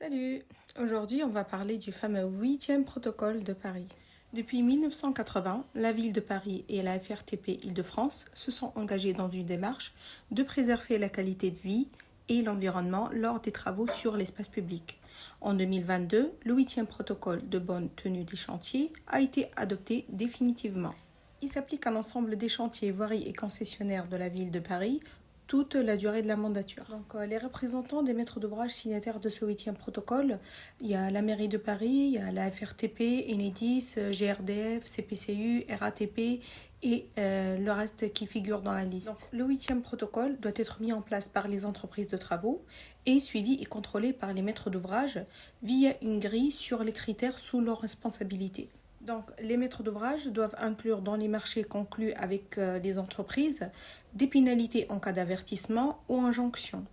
Salut! Aujourd'hui, on va parler du fameux 8e protocole de Paris. Depuis 1980, la ville de Paris et la FRTP Île-de-France se sont engagés dans une démarche de préserver la qualité de vie et l'environnement lors des travaux sur l'espace public. En 2022, le 8e protocole de bonne tenue des chantiers a été adopté définitivement. Il s'applique à l'ensemble des chantiers, voiries et concessionnaires de la ville de Paris toute la durée de la mandature. Donc, les représentants des maîtres d'ouvrage signataires de ce 8e protocole, il y a la mairie de Paris, il y a la FRTP, Enedis, GRDF, CPCU, RATP et le reste qui figure dans la liste. Donc, le 8e protocole doit être mis en place par les entreprises de travaux et suivi et contrôlé par les maîtres d'ouvrage via une grille sur les critères sous leur responsabilité. Donc, les maîtres d'ouvrage doivent inclure dans les marchés conclus avec les entreprises des pénalités en cas d'avertissement ou injonction.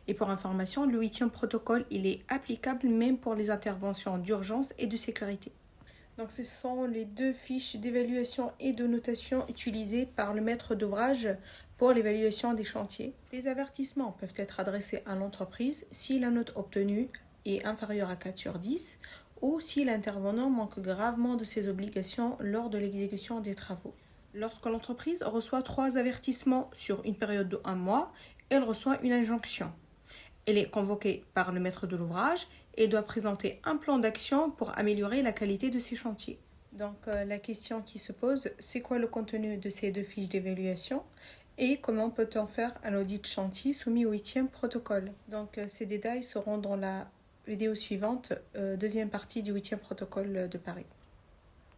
Et pour information, le 8e protocole, il est applicable même pour les interventions d'urgence et de sécurité. Donc, ce sont les deux fiches d'évaluation et de notation utilisées par le maître d'ouvrage pour l'évaluation des chantiers. Des avertissements peuvent être adressés à l'entreprise si la note obtenue est inférieure à 4 sur 10 ou si l'intervenant manque gravement de ses obligations lors de l'exécution des travaux. Lorsque l'entreprise reçoit 3 avertissements sur une période de 1 mois, elle reçoit une injonction. Elle est convoquée par le maître de l'ouvrage et doit présenter un plan d'action pour améliorer la qualité de ses chantiers. Donc la question qui se pose, c'est quoi le contenu de ces deux fiches d'évaluation et comment peut-on faire un audit de chantier soumis au 8e protocole. Donc ces détails seront dans la vidéo suivante, deuxième partie du 8e protocole de Paris.